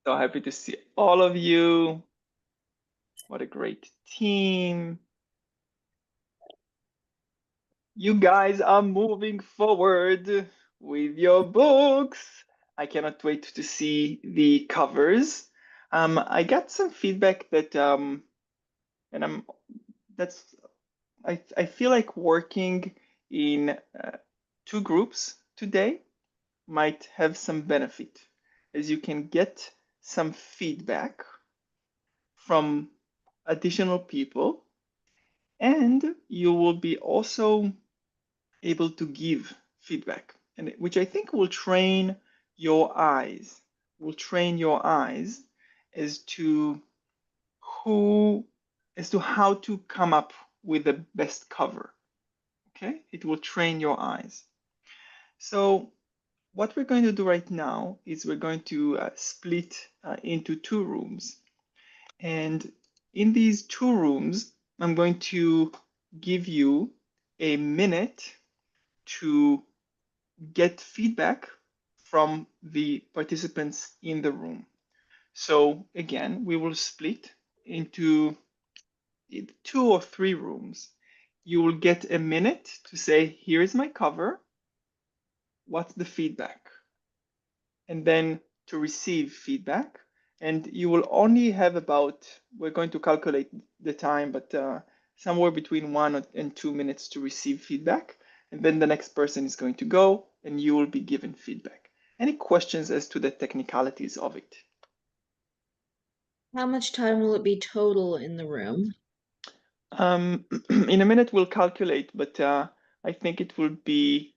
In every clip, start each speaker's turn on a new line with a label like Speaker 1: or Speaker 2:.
Speaker 1: So happy to see all of you. What a great team. You guys are moving forward with your books. I cannot wait to see the covers. I got some feedback that and I'm that's I feel like working in two groups today might have some benefit, as you can get some feedback from additional people, and you will be also able to give feedback, and which I think will train your eyes, as to who, as to how to come up with the best cover. Okay, it will train your eyes. So what we're going to do right now is we're going to split into two rooms. And in these two rooms, I'm going to give you a minute to get feedback from the participants in the room. So again, we will split into 2 or 3 rooms. You will get a minute to say, here is my cover, what's the feedback? And then to receive feedback. And you will only have about, we're going to calculate the time, but somewhere between 1 and 2 minutes to receive feedback. And then the next person is going to go and you will be given feedback. Any questions as to the technicalities of it?
Speaker 2: How much time will it be total in the room?
Speaker 1: In a minute, we'll calculate, but I think it will be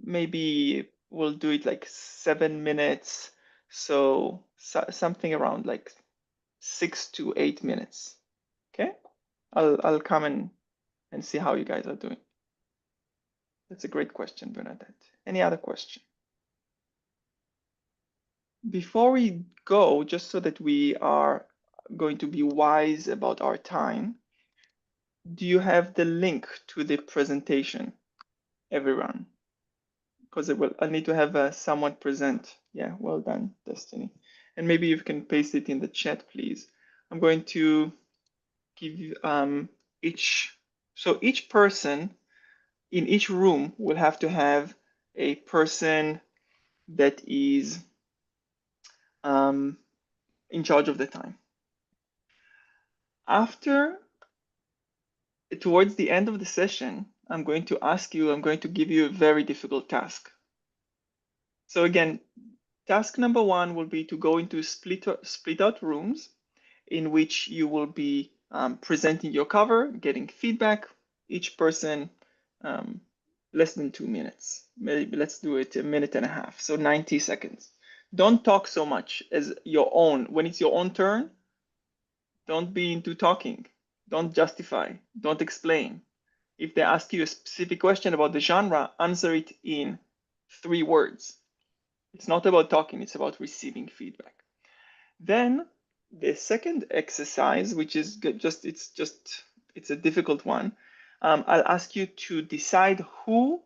Speaker 1: maybe we'll do it like 7 minutes. So something around like 6 to 8 minutes. Okay, I'll come and see how you guys are doing. That's a great question, Bernadette. Any other question? Before we go, just so that we are going to be wise about our time, do you have the link to the presentation, everyone? Because I need to have someone present. Yeah, well done, Destiny. And maybe you can paste it in the chat, please. I'm going to give you each person in each room will have to have a person that is in charge of the time. Towards the end of the session, I'm going to give you a very difficult task. So again, task number 1 will be to go into split out rooms in which you will be presenting your cover, getting feedback, each person less than 2 minutes. Maybe let's do it 1.5 minutes, so 90 seconds. Don't talk so much as your own. When it's your own turn, don't be into talking. Don't justify. Don't explain. If they ask you a specific question about the genre, answer it in 3 words. It's not about talking, it's about receiving feedback. Then the second exercise, which is it's a difficult one. I'll ask you to decide who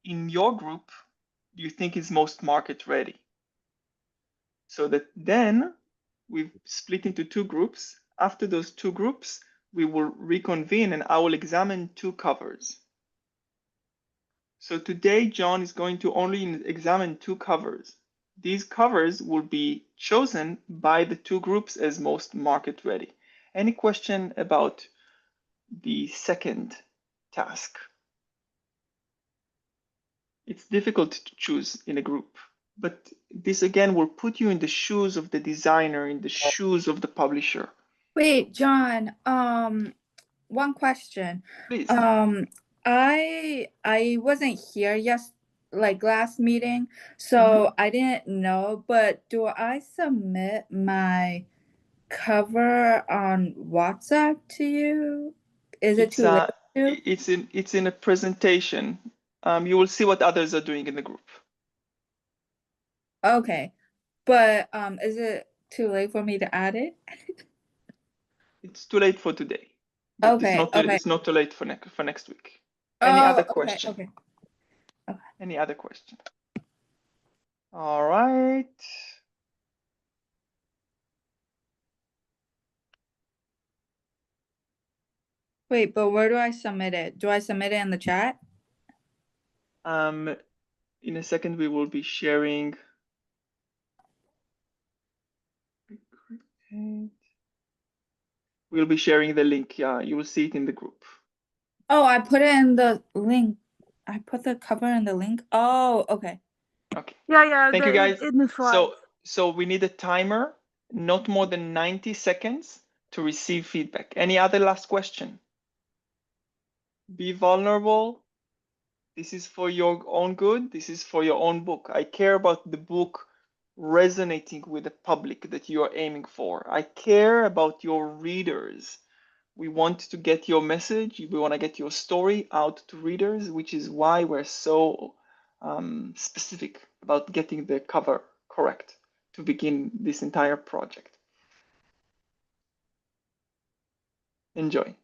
Speaker 1: in your group do you think is most market ready. So that then we've split into 2 groups. After those 2 groups, we will reconvene and I will examine 2 covers. So today, John is going to only examine 2 covers. These covers will be chosen by the 2 groups as most market ready. Any question about the second task? It's difficult to choose in a group, but this again will put you in the shoes of the designer, in the shoes of the publisher.
Speaker 3: Wait, John, one question.
Speaker 1: Please.
Speaker 3: I wasn't here last meeting, so I didn't know, but do I submit my cover on WhatsApp to you? Is it too late to?
Speaker 1: It's in a presentation. You will see what others are doing in the group.
Speaker 3: Okay, but is it too late for me to add it?
Speaker 1: It's too late for today, but
Speaker 3: Okay,
Speaker 1: it's not too late for next week. Any other question?
Speaker 3: Okay.
Speaker 1: Any other question? All right.
Speaker 3: Wait, but where do I submit it? Do I submit it in the chat?
Speaker 1: In a second, we will be sharing. We'll be sharing the link. Yeah, you will see it in the group.
Speaker 3: Oh, I put it in the link. I put the cover in the link. Oh, okay.
Speaker 1: Okay.
Speaker 4: Yeah,
Speaker 1: Thank you, guys.
Speaker 4: in the slides.
Speaker 1: So we need a timer, not more than 90 seconds to receive feedback. Any other last question? Be vulnerable. This is for your own good. This is for your own book. I care about the book resonating with the public that you are aiming for. I care about your readers. We want to get your message. We want to get your story out to readers, which is why we're so specific about getting the cover correct to begin this entire project. Enjoy.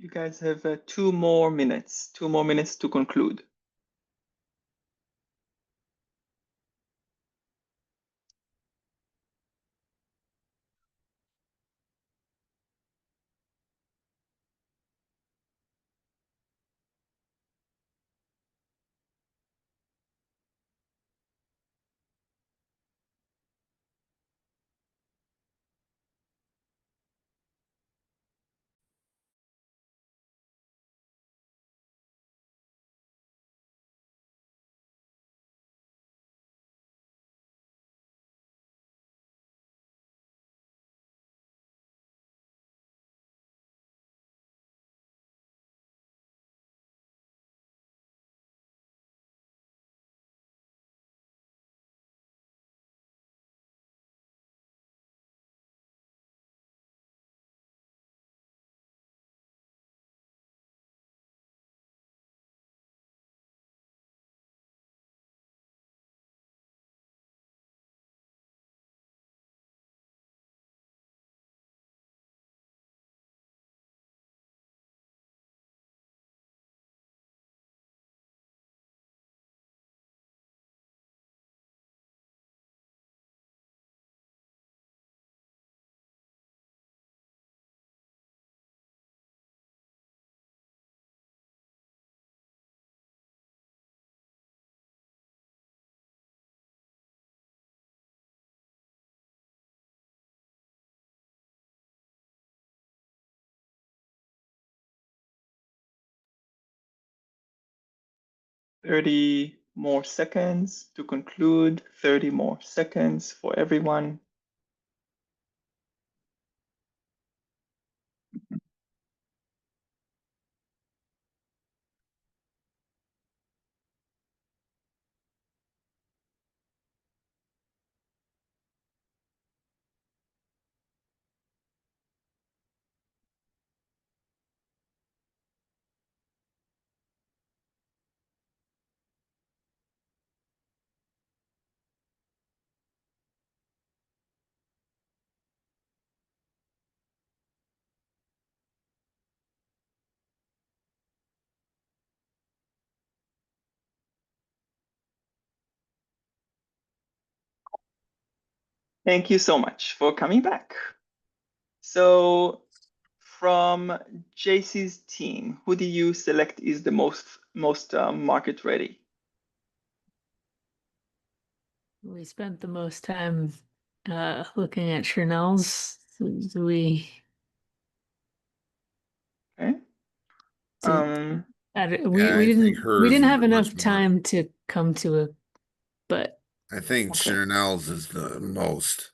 Speaker 1: You guys have 2 more minutes. 2 more minutes to conclude. Thirty more seconds to conclude. 30 more seconds for everyone. Thank you so much for coming back. So from JC's team, who do you select is the most market ready?
Speaker 4: We spent the most time looking at Chanel's. Do we?
Speaker 1: Okay.
Speaker 4: We
Speaker 5: I
Speaker 4: didn't
Speaker 5: think hers
Speaker 4: we didn't
Speaker 5: is
Speaker 4: have
Speaker 5: the much
Speaker 4: enough
Speaker 5: more.
Speaker 4: time to come to a, but
Speaker 5: I think
Speaker 1: Okay.
Speaker 5: Chanel's is the most.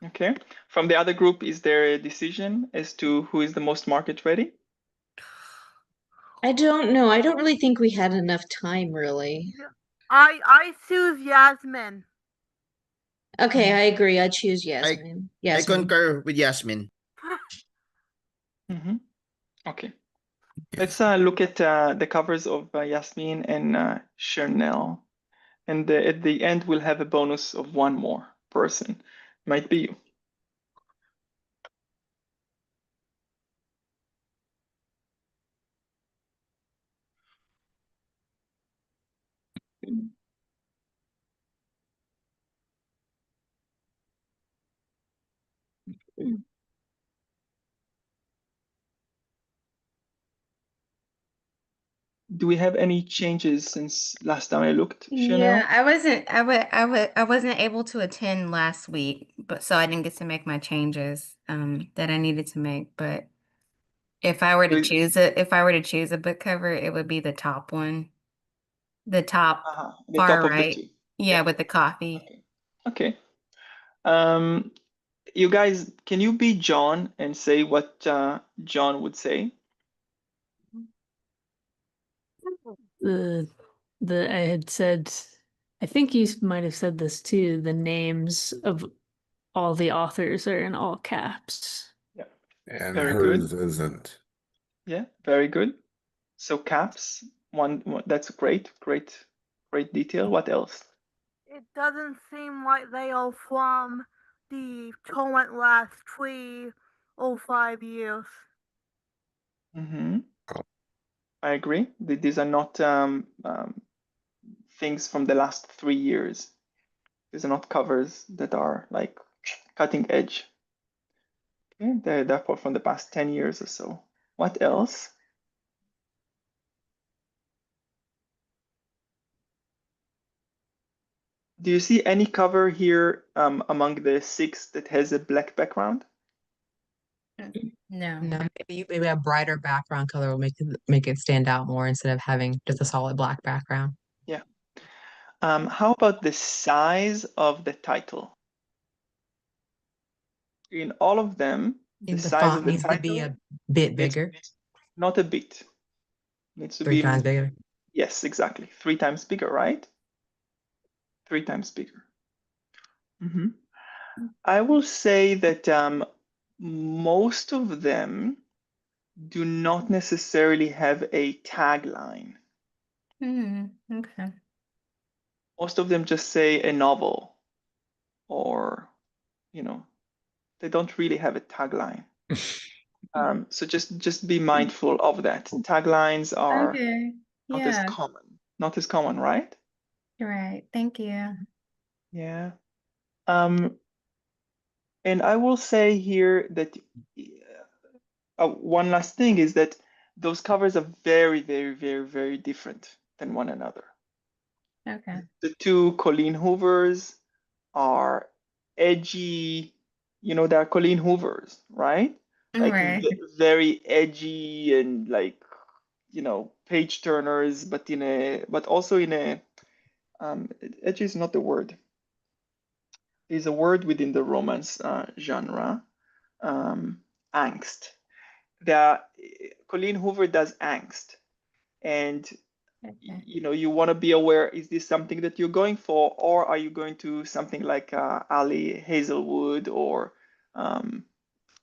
Speaker 1: Okay. From the other group, is there a decision as to who is the most market ready?
Speaker 2: I don't know. I don't really think we had enough time, really.
Speaker 6: I choose Yasmin.
Speaker 2: Okay, I agree. I choose Yasmin.
Speaker 7: I
Speaker 2: Yasmin.
Speaker 7: concur with Yasmin.
Speaker 1: Mm-hmm. Okay. Let's look at the covers of Yasmin and Chanel. And at the end, we'll have a bonus of one more person. Might be you. Do we have any changes since last time I looked, Chanel?
Speaker 8: Yeah, I wasn't able to attend last week, but so I didn't get to make my changes that I needed to make. But if I were to choose a book cover, it would be the top one, the top
Speaker 1: The
Speaker 8: far
Speaker 1: top of the
Speaker 8: right.
Speaker 1: two.
Speaker 8: Yeah, with the coffee.
Speaker 1: Okay. You guys, can you be John and say what John would say?
Speaker 4: I had said, I think you might have said this too. The names of all the authors are in all caps.
Speaker 1: Yeah.
Speaker 5: And
Speaker 1: Very
Speaker 5: hers
Speaker 1: good.
Speaker 5: isn't.
Speaker 1: Yeah, very good. So caps, that's great detail. What else?
Speaker 6: It doesn't seem like they are from the current last 3 or 5 years.
Speaker 1: Mm-hmm.
Speaker 5: Oh.
Speaker 1: I agree. These are not things from the last 3 years. These are not covers that are like cutting edge. Okay, they're therefore from the past 10 years or so. What else? Do you see any cover here among the 6 that has a black background?
Speaker 8: No.
Speaker 7: No, maybe a brighter background color will make it stand out more instead of having just a solid black background.
Speaker 1: Yeah. How about the size of the title? In all of them, the
Speaker 7: And the
Speaker 1: size of
Speaker 7: font
Speaker 1: the
Speaker 7: needs to be
Speaker 1: title
Speaker 7: a bit
Speaker 1: needs
Speaker 7: bigger,
Speaker 1: not a bit. Needs to
Speaker 7: 3
Speaker 1: be,
Speaker 7: times bigger.
Speaker 1: yes, exactly. 3 times bigger, right? 3 times bigger. Mhm. I will say that most of them do not necessarily have a tagline.
Speaker 8: Okay.
Speaker 1: Most of them just say a novel or, you know, they don't really have a tagline. So just be mindful of that. Taglines are
Speaker 8: Okay.
Speaker 1: not as
Speaker 8: Yeah.
Speaker 1: common. Not as common, right?
Speaker 8: You're right. Thank you.
Speaker 1: Yeah. And I will say here that one last thing is that those covers are very, very, very, very different than one another.
Speaker 8: Okay.
Speaker 1: The 2 Colleen Hoovers are edgy, they're Colleen Hoovers, right? Like
Speaker 8: Right.
Speaker 1: very edgy and like, page turners, but also in a, edgy is not the word. There's a word within the romance genre, angst. Colleen Hoover does angst, and
Speaker 8: Okay.
Speaker 1: you want to be aware, is this something that you're going for, or are you going to something like Ali Hazelwood or um,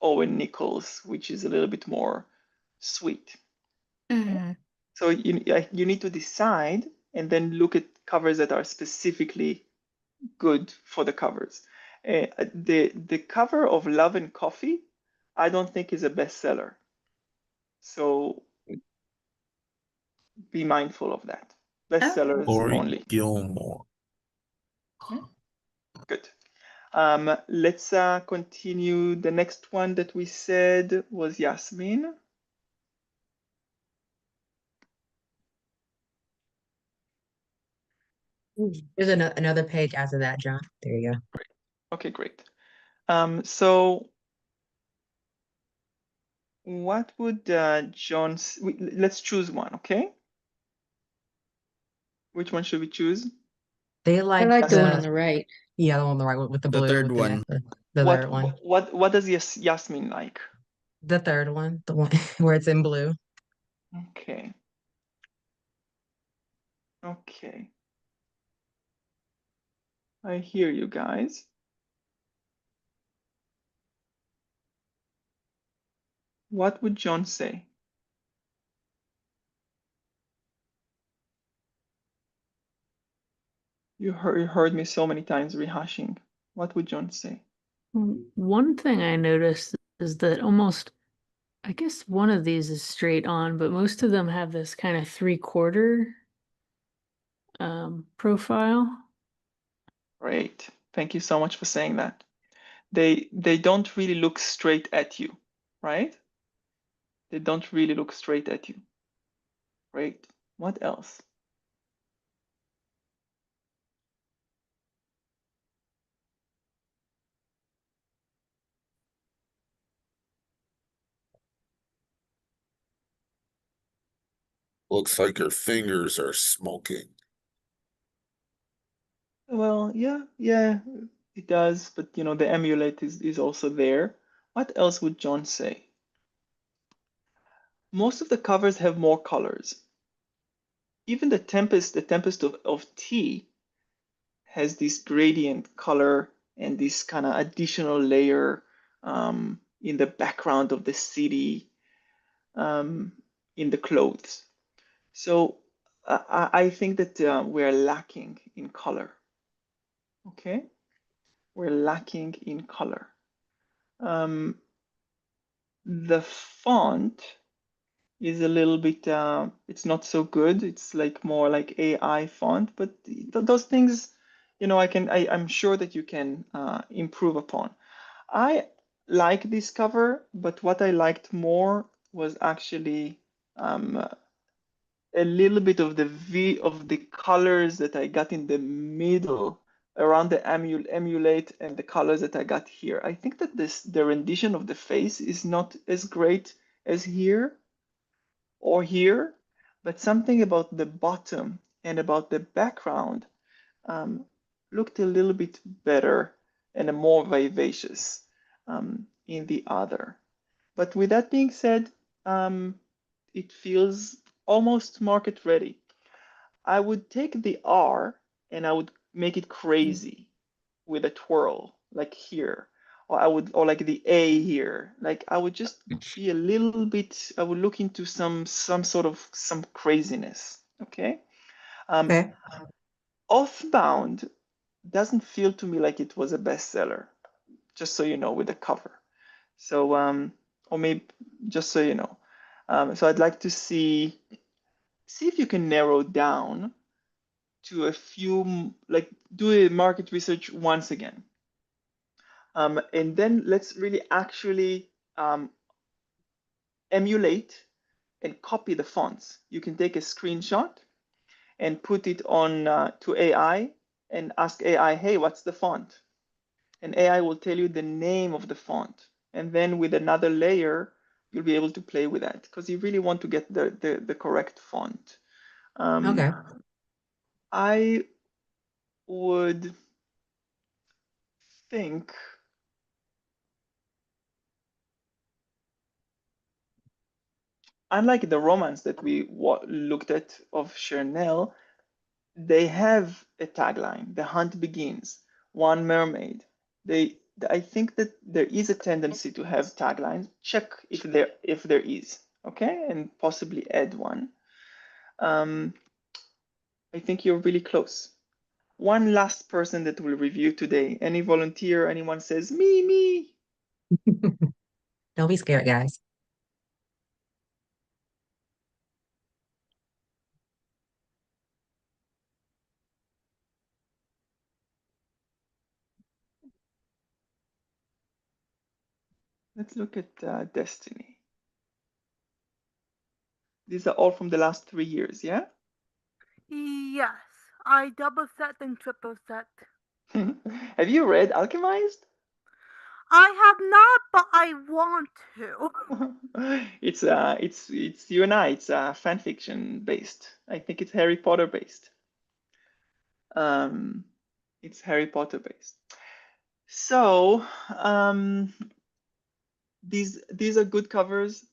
Speaker 1: Owen Nichols, which is a little bit more sweet. Okay?
Speaker 8: Mm-hmm.
Speaker 1: So you need to decide and then look at covers that are specifically good for the covers. The cover of Love and Coffee, I don't think is a bestseller. So be mindful of that.
Speaker 8: Okay.
Speaker 1: Bestsellers
Speaker 5: Lori
Speaker 1: only.
Speaker 5: Gilmore.
Speaker 1: Good. Let's continue. The next one that we said was Yasmin.
Speaker 7: There's another page after that, John. There you go.
Speaker 1: Okay, great. So what would let's choose one, okay? Which one should we choose?
Speaker 7: They
Speaker 2: I
Speaker 7: like
Speaker 2: like the one on
Speaker 7: the
Speaker 2: the right.
Speaker 7: yeah, the one on the right with the
Speaker 5: The
Speaker 7: blue
Speaker 5: third
Speaker 7: with
Speaker 5: one.
Speaker 7: the
Speaker 1: What
Speaker 7: third one.
Speaker 1: what does Yasmin like?
Speaker 7: The third one, the one where it's in blue.
Speaker 1: Okay. Okay. I hear you guys. What would John say? You heard me so many times rehashing. What would John say?
Speaker 4: One thing I noticed is that almost, I guess one of these is straight on, but most of them have this kind of 3/4 profile.
Speaker 1: Great. Thank you so much for saying that. They don't really look straight at you, right? They don't really look straight at you. Great. What else?
Speaker 5: Looks like her fingers are smoking.
Speaker 1: Well, yeah, it does, but the amulet is also there. What else would John say? Most of the covers have more colors. Even the Tempest of Tea has this gradient color and this kind of additional layer in the background of the city, in the clothes. So I think that we're lacking in color. Okay, we're lacking in color. The font is a little bit, it's not so good. It's like more like AI font, but those things, you know, I'm sure that you can improve upon. I like this cover, but what I liked more was actually um, a little bit of the colors that I got in the middle around the emulate and the colors that I got here. I think that the rendition of the face is not as great as here or here, but something about the bottom and about the background um, looked a little bit better and more vivacious in the other. But with that being said, it feels almost market ready. I would take the R and I would make it crazy with a twirl, like here, or or like the A here. Like I would just be a little bit. I would look into some sort of some craziness. Okay. Um,
Speaker 7: Okay.
Speaker 1: Oathbound doesn't feel to me like it was a bestseller. Just so you know, with the cover. So or maybe just so you know. So I'd like to see if you can narrow down to a few, like do a market research once again. And then let's really actually emulate and copy the fonts. You can take a screenshot and put it on to AI and ask AI, hey, what's the font? And AI will tell you the name of the font. And then with another layer, you'll be able to play with that because you really want to get the correct font.
Speaker 7: Okay.
Speaker 1: I would think unlike the romance that we looked at of Chanel, they have a tagline: "The hunt begins, one mermaid." They, I think that there is a tendency to have taglines. Check if there is, okay, and possibly add one. I think you're really close. One last person that will review today. Any volunteer? Anyone says me?
Speaker 7: Don't be scared, guys.
Speaker 1: Let's look at Destiny. These are all from the last 3 years, yeah?
Speaker 6: Yes, I double set and triple set.
Speaker 1: Have you read Alchemized?
Speaker 6: I have not, but I want to.
Speaker 1: It's you and I. It's fan fiction based. I think it's Harry Potter based. Um, it's Harry Potter based. So these are good covers.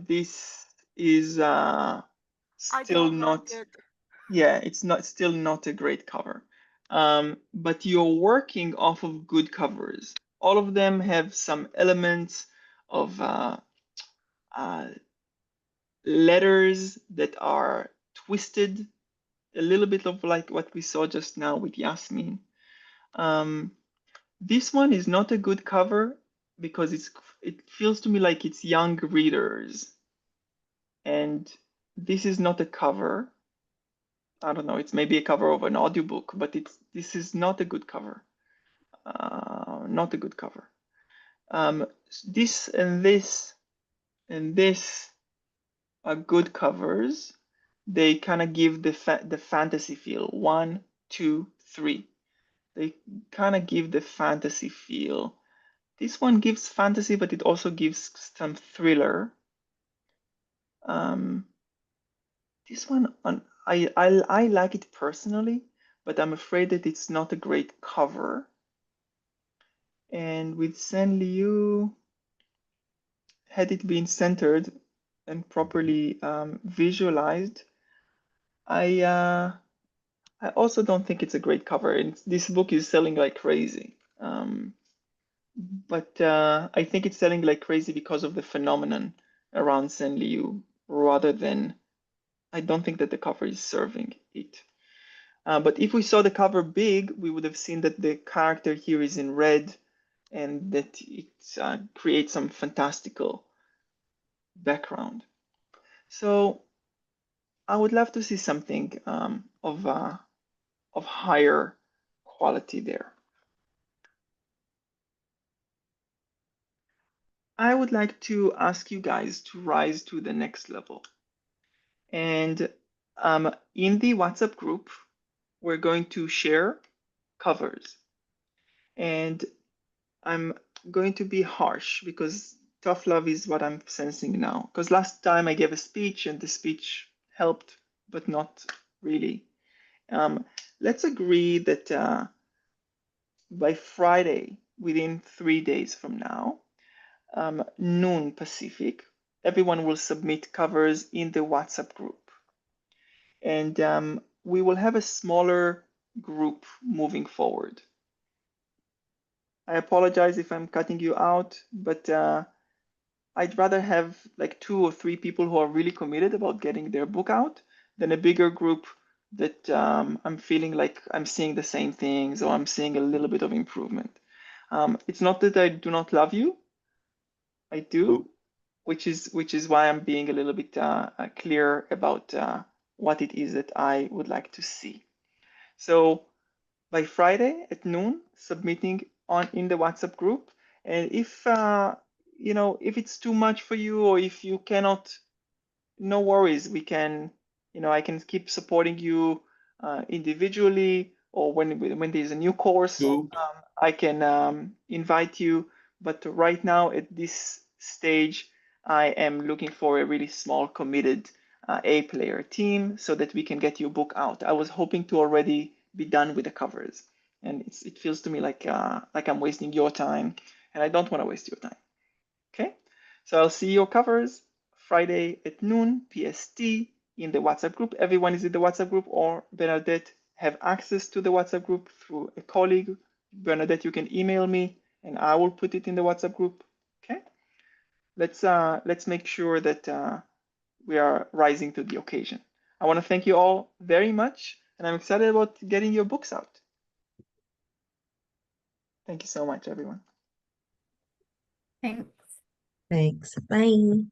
Speaker 1: This is
Speaker 6: I
Speaker 1: still
Speaker 6: don't
Speaker 1: not.
Speaker 6: like it.
Speaker 1: Yeah, it's not still not a great cover. But you're working off of good covers. All of them have some elements of uh, letters that are twisted, a little bit of like what we saw just now with Yasmin. Um, this one is not a good cover because it feels to me like it's young readers, and this is not a cover. I don't know. It's maybe a cover of an audiobook, but this is not a good cover. Not a good cover. This and this and this are good covers. They kind of give the fantasy feel. 1, 2, 3. They kind of give the fantasy feel. This one gives fantasy, but it also gives some thriller. This one, I like it personally, but I'm afraid that it's not a great cover. And with San Liu, had it been centered and properly visualized, I also don't think it's a great cover. And this book is selling like crazy. But I think it's selling like crazy because of the phenomenon around San Liu, rather than I don't think that the cover is serving it. But if we saw the cover big, we would have seen that the character here is in red and that it creates some fantastical background. So I would love to see something of higher quality there. I would like to ask you guys to rise to the next level. And in the WhatsApp group, we're going to share covers. And I'm going to be harsh because tough love is what I'm sensing now. Because last time I gave a speech and the speech helped, but not really. Let's agree that by Friday, within 3 days from now, noon Pacific, everyone will submit covers in the WhatsApp group. And we will have a smaller group moving forward. I apologize if I'm cutting you out, but I'd rather have like 2 or 3 people who are really committed about getting their book out than a bigger group that I'm feeling like I'm seeing the same things or I'm seeing a little bit of improvement. It's not that I do not love you. I do, which is why I'm being a little bit clear about what it is that I would like to see. So by Friday at noon, submitting in the WhatsApp group. And if if it's too much for you or if you cannot, no worries. We can, I can keep supporting you individually, or when there's a new course, I can invite you. But right now at this stage, I am looking for a really small, committed A-player team so that we can get your book out. I was hoping to already be done with the covers, and it feels to me like I'm wasting your time, and I don't want to waste your time. Okay, so I'll see your covers Friday at noon PST in the WhatsApp group. Everyone is in the WhatsApp group, or Bernadette have access to the WhatsApp group through a colleague. Bernadette, you can email me and I will put it in the WhatsApp group. Okay, let's make sure that we are rising to the occasion. I want to thank you all very much, and I'm excited about getting your books out. Thank you so much, everyone.
Speaker 8: Thanks.
Speaker 7: Thanks. Bye.